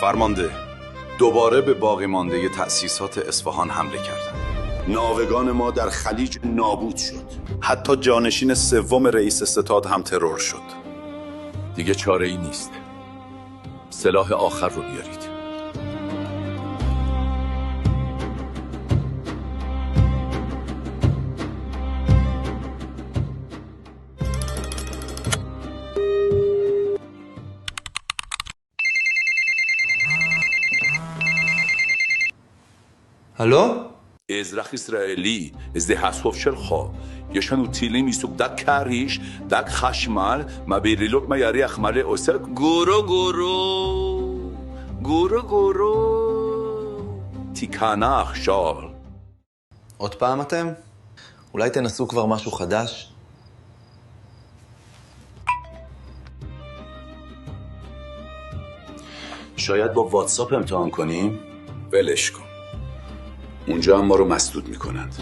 فرمانده، دوباره به باقی مانده تأسیسات اصفهان حمله کردند. ناوگان ما در خلیج نابود شد. حتی جانشین سوم رئیس ستاد هم ترور شد. دیگه چاره ای نیست. سلاح آخر رو بیارید. الو؟ אזרח ישראלי, זה הסוף שלך. יש לנו טילים מסוג דג קריש, דג חשמל, מברילות מהירח מלא עושה גורו גורו. גורו גורו. תיכנע עכשיו. עוד פעם אתם? אולי תנסו כבר משהו חדש? شاید با واتساپ امتحان کنیم؟ ولش کن. اونجا هم ما رو مسدود میکنند.